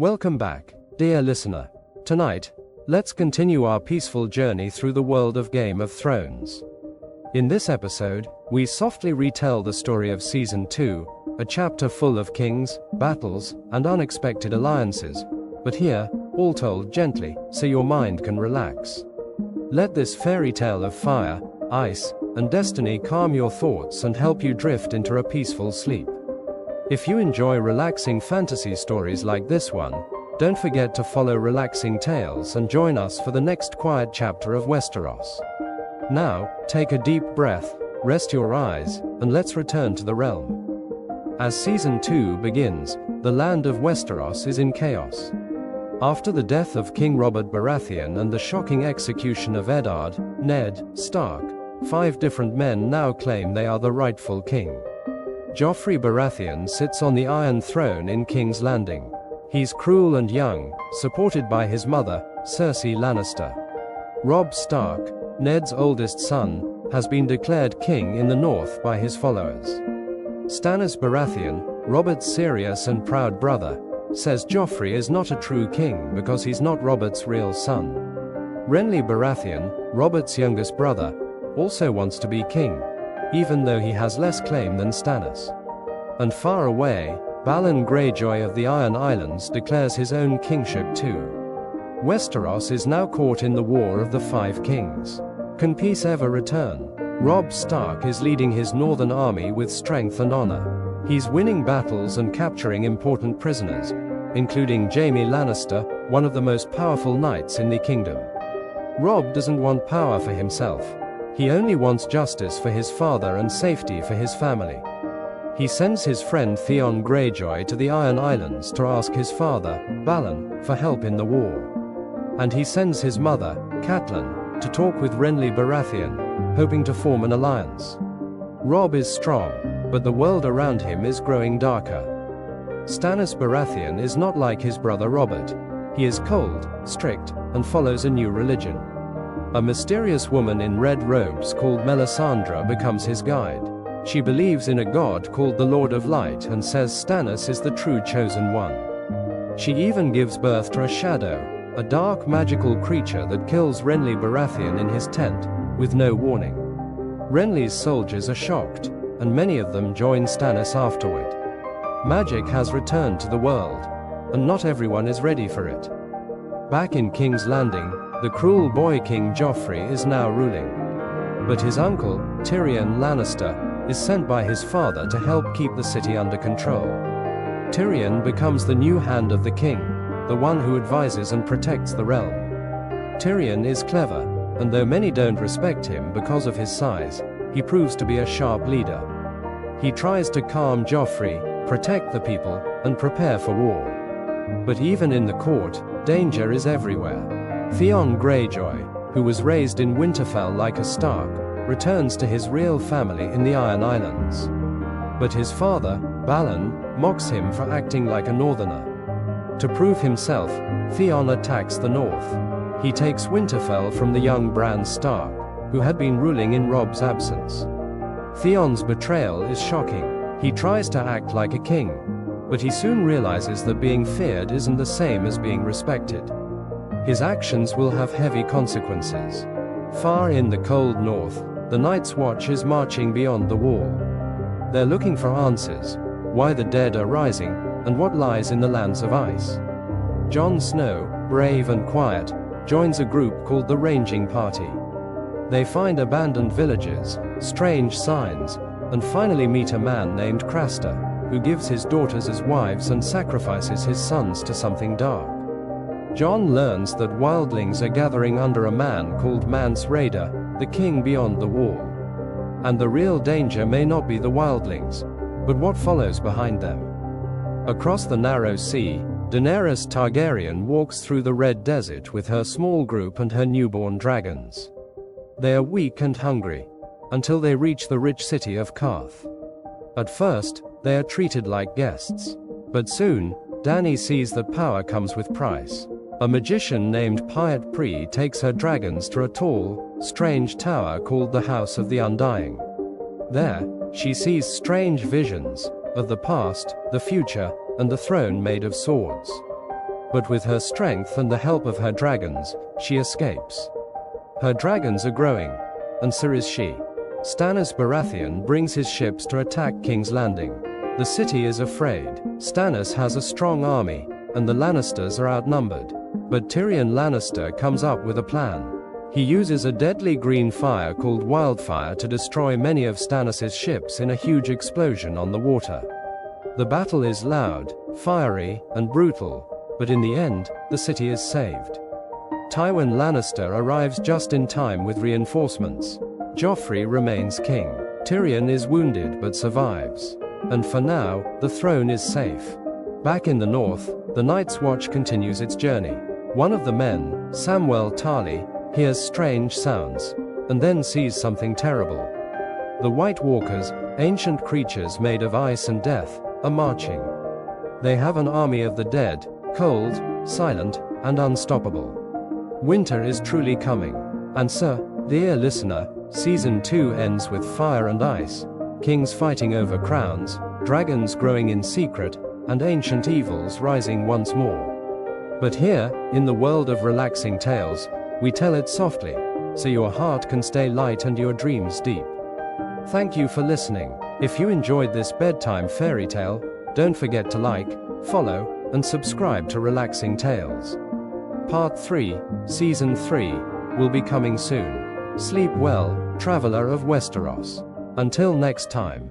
Welcome back, dear listener. Tonight, let's continue our peaceful journey through the world of Game of Thrones. In this episode, we softly retell the story of Season 2, a chapter full of kings, battles, and unexpected alliances, but here, all told gently, so your mind can relax. Let this fairy tale of fire, ice, and destiny calm your thoughts and help you drift into a peaceful sleep. If you enjoy relaxing fantasy stories like this one, don't forget to follow Relaxing Tales and join us for the next quiet chapter of Westeros. Now, take a deep breath, rest your eyes, and let's return to the realm. As Season 2 begins, the land of Westeros is in chaos. After the death of King Robert Baratheon and the shocking execution of Eddard, Ned Stark, 5 different men now claim they are the rightful king. Joffrey Baratheon sits on the Iron Throne in King's Landing. He's cruel and young, supported by his mother, Cersei Lannister. Robb Stark, Ned's oldest son, has been declared king in the north by his followers. Stannis Baratheon, Robert's serious and proud brother, says Joffrey is not a true king because he's not Robert's real son. Renly Baratheon, Robert's youngest brother, also wants to be king, even though he has less claim than Stannis. And far away, Balon Greyjoy of the Iron Islands declares his own kingship too. Westeros is now caught in the War of the Five Kings. Can peace ever return? Robb Stark is leading his northern army with strength and honor. He's winning battles and capturing important prisoners, including Jaime Lannister, one of the most powerful knights in the kingdom. Robb doesn't want power for himself. He only wants justice for his father and safety for his family. He sends his friend Theon Greyjoy to the Iron Islands to ask his father, Balon, for help in the war. And he sends his mother, Catelyn, to talk with Renly Baratheon, hoping to form an alliance. Robb is strong, but the world around him is growing darker. Stannis Baratheon is not like his brother Robert. He is cold, strict, and follows a new religion. A mysterious woman in red robes called Melisandre becomes his guide. She believes in a god called the Lord of Light and says Stannis is the true chosen one. She even gives birth to a shadow, a dark magical creature that kills Renly Baratheon in his tent, with no warning. Renly's soldiers are shocked, and many of them join Stannis afterward. Magic has returned to the world, and not everyone is ready for it. Back in King's Landing, the cruel boy King Joffrey is now ruling. But his uncle, Tyrion Lannister, is sent by his father to help keep the city under control. Tyrion becomes the new hand of the king, the one who advises and protects the realm. Tyrion is clever, and though many don't respect him because of his size, he proves to be a sharp leader. He tries to calm Joffrey, protect the people, and prepare for war. But even in the court, danger is everywhere. Theon Greyjoy, who was raised in Winterfell like a Stark, returns to his real family in the Iron Islands. But his father, Balon, mocks him for acting like a northerner. To prove himself, Theon attacks the north. He takes Winterfell from the young Bran Stark, who had been ruling in Robb's absence. Theon's betrayal is shocking. He tries to act like a king, but he soon realizes that being feared isn't the same as being respected. His actions will have heavy consequences. Far in the cold north, the Night's Watch is marching beyond the wall. They're looking for answers, why the dead are rising, and what lies in the lands of ice. Jon Snow, brave and quiet, joins a group called the Ranging Party. They find abandoned villages, strange signs, and finally meet a man named Craster, who gives his daughters as wives and sacrifices his sons to something dark. Jon learns that wildlings are gathering under a man called Mance Rayder, the king beyond the wall. And the real danger may not be the wildlings, but what follows behind them. Across the narrow sea, Daenerys Targaryen walks through the Red Desert with her small group and her newborn dragons. They are weak and hungry, until they reach the rich city of Karth. At first, they are treated like guests. But soon, Dany sees that power comes with price. A magician named Pyat Pri takes her dragons to a tall, strange tower called the House of the Undying. There, she sees strange visions of the past, the future, and the throne made of swords. But with her strength and the help of her dragons, she escapes. Her dragons are growing, and so is she. Stannis Baratheon brings his ships to attack King's Landing. The city is afraid. Stannis has a strong army, and the Lannisters are outnumbered. But Tyrion Lannister comes up with a plan. He uses a deadly green fire called wildfire to destroy many of Stannis' ships in a huge explosion on the water. The battle is loud, fiery, and brutal, but in the end, the city is saved. Tywin Lannister arrives just in time with reinforcements. Joffrey remains king. Tyrion is wounded but survives. And for now, the throne is safe. Back in the north, the Night's Watch continues its journey. One of the men, Samwell Tarly, hears strange sounds, and then sees something terrible. The White Walkers, ancient creatures made of ice and death, are marching. They have an army of the dead, cold, silent, and unstoppable. Winter is truly coming. And dear listener, Season 2 ends with fire and ice, kings fighting over crowns, dragons growing in secret, and ancient evils rising once more. But here, in the world of relaxing tales, we tell it softly, so your heart can stay light and your dreams deep. Thank you for listening. If you enjoyed this bedtime fairy tale, don't forget to like, follow, and subscribe to Relaxing Tales. Part 3, Season 3, will be coming soon. Sleep well, traveler of Westeros. Until next time.